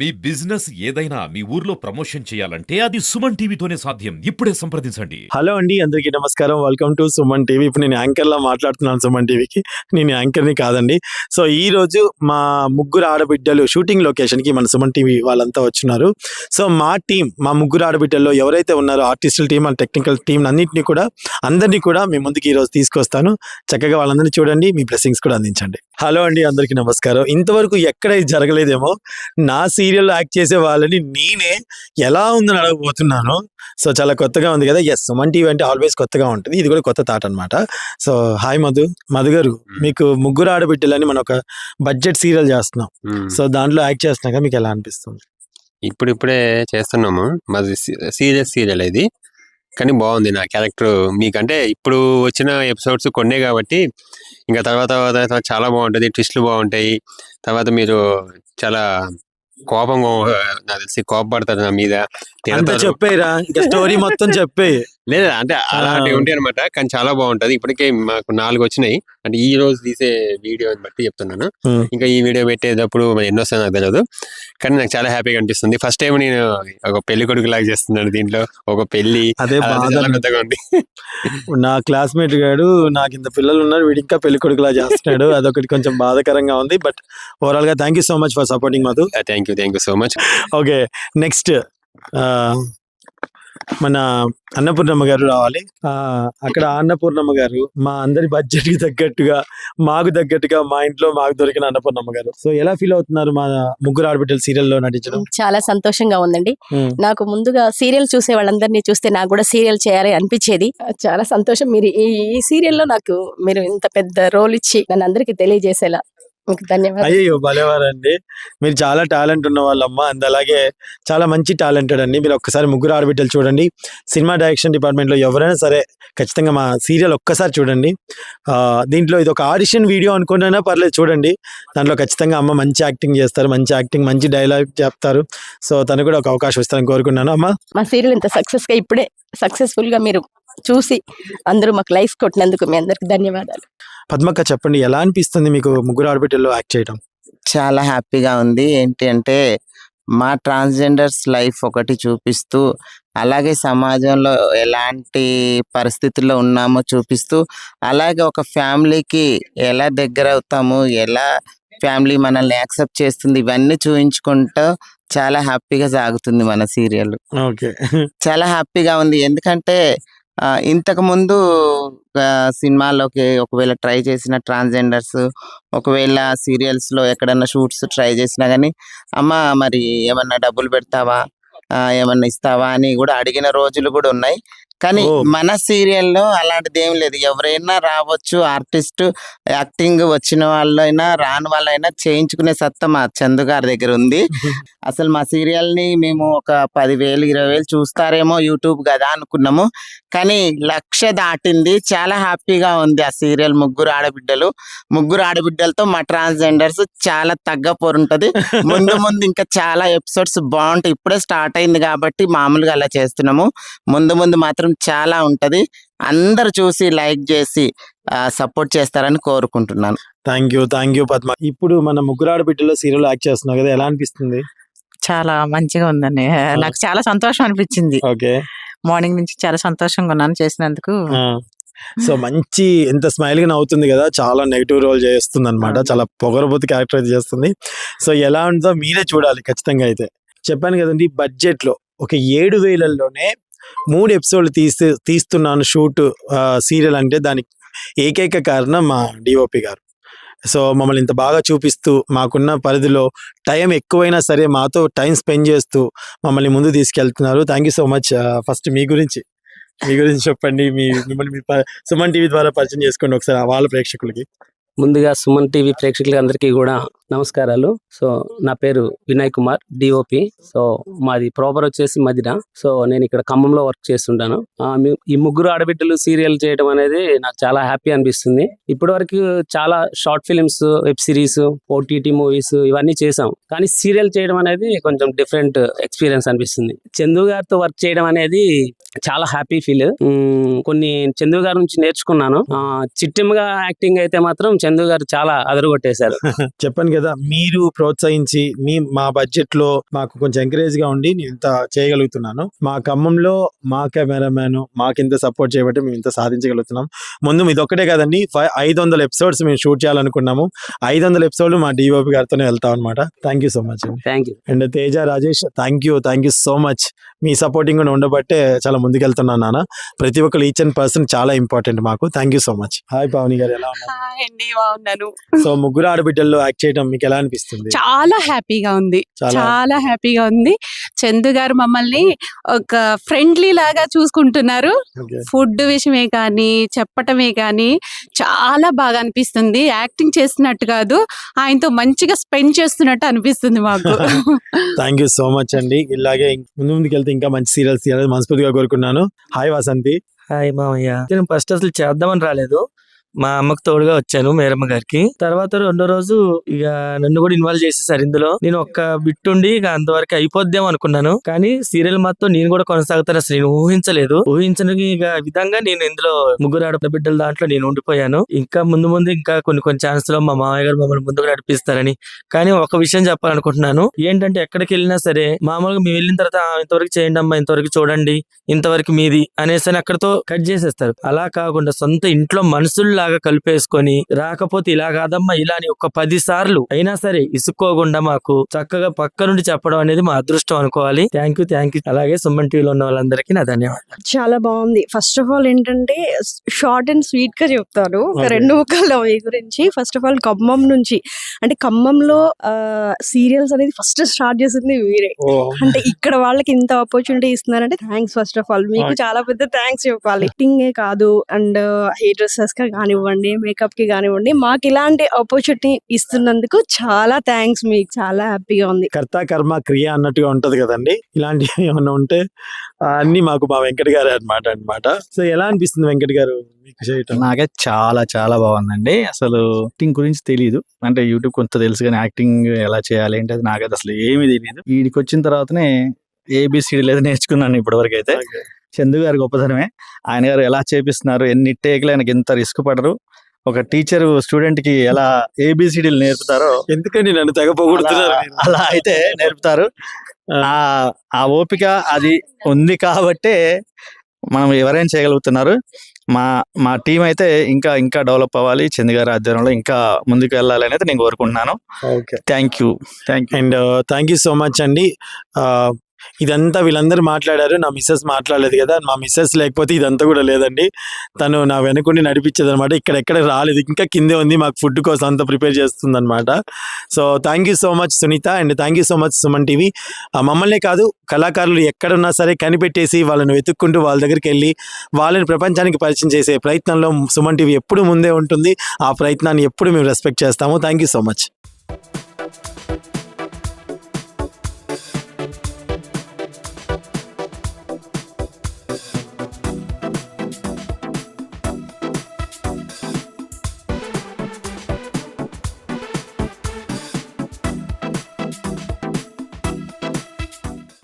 మీ business ఏదైనా మీ ఊర్లో promotion చేయాలంటే అది సుమన్ టీవీతోనే సాధ్యం. ఇప్పుడే సంప్రదించండి. హలో అండి, అందరికీ నమస్కారం. Welcome to Suman TV. ఇప్పుడు నేను యాంకర్లా మాట్లాడుతున్నాను సుమన్ టీవీకి. నేను యాంకర్ని కాదండి. సో ఈ రోజు మా ముగ్గురు ఆడబిడ్డలు షూటింగ్ లొకేషన్కి మన సుమన్ టీవీ వాళ్ళంతా వచ్చినారు. సో మా ముగ్గురు ఆడబిడ్డల్లో ఎవరైతే ఉన్నారో ఆర్టిస్టుల టీం అండ్ టెక్నికల్ టీం అందరినీ కూడా మీ ముందుకి ఈరోజు తీసుకొస్తాను. చక్కగా వాళ్ళందరినీ చూడండి, మీ బ్లెస్సింగ్స్ కూడా అందించండి. హలో అండి, అందరికీ నమస్కారం. ఇంతవరకు ఎక్కడ ఇది జరగలేదేమో. నా సీరియల్లో యాక్ట్ చేసే వాళ్ళని నేనే ఎలా ఉందని అడగబోతున్నాను. సో చాలా కొత్తగా ఉంది కదా. ఎస్, సుమన్ టీవీ అంటే ఆల్వేస్ కొత్తగా ఉంటుంది. ఇది కూడా కొత్త థాట్ అనమాట. సో హాయ్ మధు గారు, మీకు ముగ్గురు ఆడబిడ్డలని మనం ఒక బడ్జెట్ సీరియల్ చేస్తున్నాం. సో దాంట్లో యాక్ట్ చేస్తున్నాక మీకు ఎలా అనిపిస్తుంది? ఇప్పుడే చేస్తున్నాము. మాది సీరియస్ సీరియల్ ఇది, కానీ బాగుంది. నా క్యారెక్టర్ మీకంటే ఇప్పుడు వచ్చిన ఎపిసోడ్స్ కొన్నే కాబట్టి ఇంకా తర్వాత చాలా బాగుంటుంది. ట్విస్ట్లు బాగుంటాయి. తర్వాత మీరు చాలా కోపంగా నాకు తెలిసి కోపపడతారు నా మీద. చెప్పేరా, స్టోరీ మొత్తం చెప్పే. లేదా అంటే అలాంటివి ఉంటాయి అనమాట, కానీ చాలా బాగుంటది. ఇప్పటికే మాకు 4 వచ్చినాయి. అంటే ఈ రోజు తీసే వీడియో బట్టి చెప్తున్నాను. ఇంకా ఈ వీడియో పెట్టేటప్పుడు ఎన్నో వస్తాయి నాకు తెలియదు, కానీ నాకు చాలా హ్యాపీగా అనిపిస్తుంది. ఫస్ట్ టైం నేను ఒక పెళ్లి కొడుకు లాగా చేస్తున్నాను దీంట్లో. ఒక పెళ్లి అదే పెద్దగా ఉంది. నా క్లాస్మేట్ గాడు, నాకు ఇంత పిల్లలు ఉన్నారు, వీడి ఇంకా పెళ్లి కొడుకులా చేస్తున్నాడు. అదొకటి కొంచెం బాధాకరంగా ఉంది. బట్ ఓవరాల్ గా thank you so much for supporting Madhu. Thank you so much. Okay, next మన అన్నపూర్ణమ్మ గారు రావాలి. అక్కడ అన్నపూర్ణమ్మ గారు మా అందరి బడ్జెట్ కి తగ్గట్టుగా, మాకు తగ్గట్టుగా, మా ఇంట్లో మాకు దొరికిన అన్నపూర్ణమ్మ గారు. సో ఎలా ఫీల్ అవుతున్నారు మా ముగ్గురు ఆడబిడ్డలు సీరియల్లో నటించడం? చాలా సంతోషంగా ఉందండి. నాకు ముందుగా సీరియల్ చూసే వాళ్ళందరినీ చూస్తే నాకు కూడా సీరియల్ చేయాలి అనిపించేది. చాలా సంతోషం. మీరు ఈ సీరియల్లో నాకు మీరు ఇంత పెద్ద రోల్ ఇచ్చి నన్ను అందరికీ తెలియజేసేలా మీకు ధన్యవాదాలు. అయ్యో భలేవారండి, మీరు చాలా టాలెంట్ ఉన్న వాళ్ళమ్మ. అండ్ అలాగే చాలా మంచి టాలెంటెడ్ అండి. మీరు ఒక్కసారి ముగ్గురు ఆడబిడ్డలు చూడండి. సినిమా డైరెక్షన్ డిపార్ట్మెంట్ లో ఎవరైనా సరే ఖచ్చితంగా మా సీరియల్ ఒక్కసారి చూడండి. దీంట్లో ఇది ఒక ఆడిషన్ వీడియో అనుకున్నా పర్లేదు, చూడండి. దాంట్లో ఖచ్చితంగా అమ్మ మంచి యాక్టింగ్ చేస్తారు, మంచి డైలాగ్ చెప్తారు. సో తను కూడా ఒక అవకాశం ఇస్తారని కోరుకున్నాను. అమ్మ, మా సీరియల్ ఇంత సక్సెస్ఫుల్ గా మీరు చూసి అందరూ మాకు లైఫ్ కొట్టినందుకు మీ అందరికి ధన్యవాదాలు. పద్మక్క, చెప్పండి, ఎలా అనిపిస్తుంది మీకు ముగ్గురు ఆడబిడ్డల్లో యాక్ట్ చేయడం? చాలా హ్యాపీగా ఉంది. ఏంటి అంటే మా ట్రాన్స్జెండర్స్ లైఫ్ ఒకటి చూపిస్తూ, అలాగే సమాజంలో ఎలాంటి పరిస్థితుల్లో ఉన్నామో చూపిస్తూ, అలాగే ఒక ఫ్యామిలీకి ఎలా దగ్గర అవుతాము, ఎలా ఫ్యామిలీ మనల్ని యాక్సెప్ట్ చేస్తుంది, ఇవన్నీ చూపించుకుంటూ చాలా హ్యాపీగా సాగుతుంది మన సీరియల్. ఓకే, చాలా హ్యాపీగా ఉంది. ఎందుకంటే ఇంతకు ముందు సినిమాల్లోకి ఒకవేళ ట్రై చేసిన ట్రాన్స్జెండర్స్, ఒకవేళ సీరియల్స్ లో ఎక్కడన్నా షూట్స్ ట్రై చేసినా కానీ, అమ్మ మరి ఏమన్నా డబ్బులు పెడతావా, ఏమన్నా ఇస్తావా అని కూడా అడిగిన రోజులు కూడా ఉన్నాయి. కానీ మన సీరియల్లో అలాంటిది ఏం లేదు. ఎవరైనా రావచ్చు, ఆర్టిస్ట్ యాక్టింగ్ వచ్చిన వాళ్ళైనా రాని వాళ్ళైనా చేయించుకునే సత్తా మా చందు గారి దగ్గర ఉంది. అసలు మా సీరియల్ ని మేము ఒక 10,000 20,000 చూస్తారేమో, యూట్యూబ్ కదా అనుకున్నాము, కానీ 1,00,000 దాటింది. చాలా హ్యాపీగా ఉంది ఆ సీరియల్. ముగ్గురు ఆడబిడ్డలతో మా ట్రాన్స్జెండర్స్ చాలా తగ్గపోరుంటది. ముందు ఇంకా చాలా ఎపిసోడ్స్ బాగుంటాయి. ఇప్పుడే స్టార్ట్ అయింది కాబట్టి మామూలుగా అలా చేస్తున్నాము. ముందు మాత్రం చాలా ఉంటది. అందరు చూసి లైక్ చేసి సపోర్ట్ చేస్తారని కోరుకుంటున్నాను. Thank you Padma. ఇప్పుడు మన ముగ్గురు ఆడబిడ్డలో సీరియల్ యాక్ట్ చేస్తున్నావు కదా, ఎలా అనిపిస్తుంది? చాలా మంచిగా ఉందండి. నాకు చాలా సంతోషం అనిపించింది. ఓకే, మార్నింగ్ నుంచి చాలా సంతోషంగా ఉన్నాను చేసినందుకు. సో మంచి ఎంత స్మైల్ గా నవ్వుతుంది కదా. చాలా నెగిటివ్ రోల్ చేస్తుంది అనమాట. చాలా పొగరబోతు క్యారెక్టర్ అయితే చేస్తుంది. సో ఎలా ఉంటుందో మీరే చూడాలి ఖచ్చితంగా. అయితే చెప్పాను కదండి, బడ్జెట్ లో ఒక 7,000లోనే 3 ఎపిసోడ్లు తీస్తున్నాను షూట్ సీరియల్ అంటే దానికి ఏకైక కారణం మా డిఓపి గారు. సో మమ్మల్ని ఇంత బాగా చూపిస్తూ, మాకున్న పరిధిలో టైం ఎక్కువైనా సరే మాతో టైం స్పెండ్ చేస్తూ మమ్మల్ని ముందు తీసుకెళ్తున్నారు. Thank you so much. First మీ గురించి చెప్పండి. మిమ్మల్ని సుమన్ టీవీ ద్వారా పరిచయం చేసుకోండి ఒకసారి వాళ్ళ ప్రేక్షకులకి. ముందుగా సుమన్ టీవీ ప్రేక్షకులందరికీ కూడా నమస్కారాలు. సో నా పేరు వినయ్ కుమార్, డిఓపి. సో మాది ప్రాపర్ వచ్చేసి మదిన. సో నేను ఇక్కడ ఖమ్మంలో వర్క్ చేస్తుంటాను. ఈ ముగ్గురు ఆడబిడ్డలు సీరియల్ చేయడం అనేది నాకు చాలా హ్యాపీ అనిపిస్తుంది. ఇప్పటి వరకు చాలా short films, web series, OTT movies ఇవన్నీ చేసాం, కానీ సీరియల్ చేయడం అనేది కొంచెం డిఫరెంట్ ఎక్స్పీరియన్స్ అనిపిస్తుంది. చందు గారితో వర్క్ చేయడం అనేది చాలా హ్యాపీ ఫీల్. కొన్ని చందు గారి నుంచి నేర్చుకున్నాను. చిట్టెమ్మగా యాక్టింగ్ అయితే మాత్రం చందు గారు చాలా అదరగొట్టేశారు. చెప్పాను కదా, మీరు ప్రోత్సహించి మా బడ్జెట్ లో మాకు కొంచెం ఎంకరేజ్ గా ఉండి నేను ఇంత చేయగలుగుతున్నాను. మా ఖమ్మంలో మా కెమెరామ్యాన్ మాకు ఇంత సపోర్ట్ చేయబట్టి మేము ఇంత సాధించగలుగుతున్నాం. ముందు ఇదొక్కటే కదండి, 500 ఎపిసోడ్స్ మేము షూట్ చేయాలనుకున్నాము. 500 ఎపిసోడ్లు మా డిఓపి గారితోనే వెళ్తాం అనమాట. థ్యాంక్ యూ సో మచ్ అండి. Thank you. And Teja, Rajesh, thank you so much. Me supporting కూడా ఉండబట్టే చాలా ముందుకెళ్తున్నాను నాన్న. ప్రతి ఒక్కరు ఈచ్ అండ్ పర్సన్ చాలా ఇంపార్టెంట్ మాకు. Thank you so much. Hi Pavani గారు, ఎలా ఉన్నారు? హాయ్ అండి, బాగున్నాను. సో ముగ్గురు ఆడబిడ్డల్లో యాక్ట్ చేయడం మీకు ఎలా అనిపిస్తుంది? చాలా హ్యాపీగా ఉంది, చాలా హ్యాపీగా ఉంది. చందు గారు మమ్మల్ని ఒక ఫ్రెండ్లీ లాగా చూసుకుంటున్నారు. Okay. ఫుడ్ విషయమే కానీ చెప్పటమే కానీ చాలా బాగా అనిపిస్తుంది. యాక్టింగ్ చేస్తున్నట్టు కాదు, ఆయనతో మంచిగా స్పెండ్ చేస్తున్నట్టు అనిపిస్తుంది మాకు. థ్యాంక్ యూ సో మచ్ అండి. ఇలాగే ముందుకు వెళ్తే ఇంకా మంచి సీరియల్స్ తీయాలని మనస్ఫూర్తిగా కోరుకున్నాను. హాయ్ వాసంతి. హాయ్ మామయ్య. నేను ఫస్ట్ అసలు చేద్దామని రాలేదు, మా అమ్మకు తోడుగా వచ్చాను మేరమ్మ గారికి. తర్వాత రెండో రోజు ఇక నన్ను కూడా ఇన్వాల్వ్ చేసేసారు ఇందులో. నేను ఒక్క బిట్ ఉండి ఇక అంతవరకు అయిపోద్దాం అనుకున్నాను, కానీ సీరియల్ మొత్తం నేను కూడా కొనసాగుతాను అసలు నేను ఊహించలేదు. ఊహించని ఇక విధంగా నేను ఇందులో ముగ్గురు ఆడబిడ్డల దాంట్లో నేను ఉండిపోయాను. ఇంకా ముందు ఇంకా కొన్ని ఛాన్స్ లో మా మామయ్య గారు మమ్మల్ని ముందుకు నడిపిస్తారని. కానీ ఒక విషయం చెప్పాలనుకుంటున్నాను, ఏంటంటే ఎక్కడికి వెళ్ళినా సరే మామూలుగా మేము వెళ్ళిన తర్వాత ఇంతవరకు చేయండి అమ్మా, ఇంతవరకు చూడండి, ఇంతవరకు మీది అనేసి అక్కడతో కట్ చేసేస్తారు. అలా కాకుండా సొంత ఇంట్లో మనుషుల్లాగా కలిపేసుకొని, రాకపోతే ఇలా కాదమ్మా ఇలా అని ఒక 10 సార్లు అయినా సరే ఇసుక్కోకుండా మాకు చక్కగా పక్క నుండి చెప్పడం అనేది మా అదృష్టం అనుకోవాలి. Thank you. అలాగే సుమన్ టీవీలో ఉన్న వాళ్ళందరికీ నా ధన్యవాదాలు. చాలా బాగుంది. ఫస్ట్ ఆఫ్ ఆల్ ఏంటంటే షార్ట్ అండ్ స్వీట్ గా చెప్తాను ఒక Okay. 2 ముక్కలు మీ గురించి. ఫస్ట్ ఆఫ్ ఆల్ ఖమ్మం నుంచి, అంటే ఖమ్మంలో సీరియల్స్ అనేది ఫస్ట్ స్టార్ట్ చేసింది మీరే. అంటే ఇక్కడ వాళ్ళకి ఇంత ఆపర్చునిటీ ఇస్తున్నారంటే థ్యాంక్స్ ఫస్ట్ ఆఫ్ ఆల్. మీకు చాలా పెద్ద థ్యాంక్స్ చెప్పాలి. యాక్టింగే కాదు, అండ్ హెయిర్ డ్రెస్సెస్ గా కానివ్వండి, మేకప్ కి కానివ్వండి, మాకు ఇలాంటి ఆపర్చునిటీ ఇస్తున్నందుకు చాలా థ్యాంక్స్. మీకు చాలా హ్యాపీగా ఉంది. కర్త కర్మ క్రియ అన్నట్టుగా ఉంటది కదండి. ఇలాంటివి ఏమన్నా ఉంటే అన్ని మాకు మా వెంకట్ గారే అన్నమాట. సో ఎలా అనిపిస్తుంది వెంకట్ గారు మీకు చేయటం? నాకైతే చాలా చాలా బాగుందండి. అసలు యాక్టింగ్ గురించి తెలియదు, అంటే యూట్యూబ్ కొంత తెలుసు కానీ యాక్టింగ్ ఎలా చేయాలి అంటే అది నాకైతే అసలు ఏమీ తెలియదు. వీడికి వచ్చిన తర్వాతనే ఏబిసిడి లేదు నేర్చుకున్నాను ఇప్పటివరకు అయితే. చందు గారి గొప్పతనమే, ఆయన గారు ఎలా చేపిస్తున్నారు, ఎన్ని టేక్లు, ఆయనకి ఎంత రిస్క్ పడరు. ఒక టీచర్ స్టూడెంట్ కి ఎలా ఏబిసిడీలు నేర్పుతారో ఎందుకండి నన్ను తెగ పొగుడుతున్నారు మీరు? అలా అయితే నేర్పుతారు. ఆ ఓపిక అది ఉంది కాబట్టే మనం ఎవరైనా చేయగలుగుతున్నారు. మా టీం అయితే ఇంకా డెవలప్ అవ్వాలి, చందు గారి ఆధ్వర్యంలో ఇంకా ముందుకు వెళ్ళాలి అనేది నేను కోరుకుంటున్నాను. Thank you. And thank you so much అండి. ఇదంతా వీళ్ళందరూ మాట్లాడారు, నా మిస్సెస్ మాట్లాడలేదు కదా. మా మిస్సెస్ లేకపోతే ఇదంతా కూడా లేదండి. తను నా వెనుకుండి నడిపించేది అనమాట. ఇక్కడెక్కడ రాలేదు, ఇంకా కిందే ఉంది, మాకు ఫుడ్ కోసం అంతా ప్రిపేర్ చేస్తుంది అనమాట. So thank you so much Sunitha, and thank you so much Suman TV. మమ్మల్నే కాదు, కళాకారులు ఎక్కడున్నా సరే కనిపెట్టేసి వాళ్ళని వెతుక్కుంటూ వాళ్ళ దగ్గరికి వెళ్ళి వాళ్ళని ప్రపంచానికి పరిచయం చేసే ప్రయత్నంలో సుమన్ టీవీ ఎప్పుడు ముందే ఉంటుంది. ఆ ప్రయత్నాన్ని ఎప్పుడు మేము రెస్పెక్ట్ చేస్తాము. Thank you so much.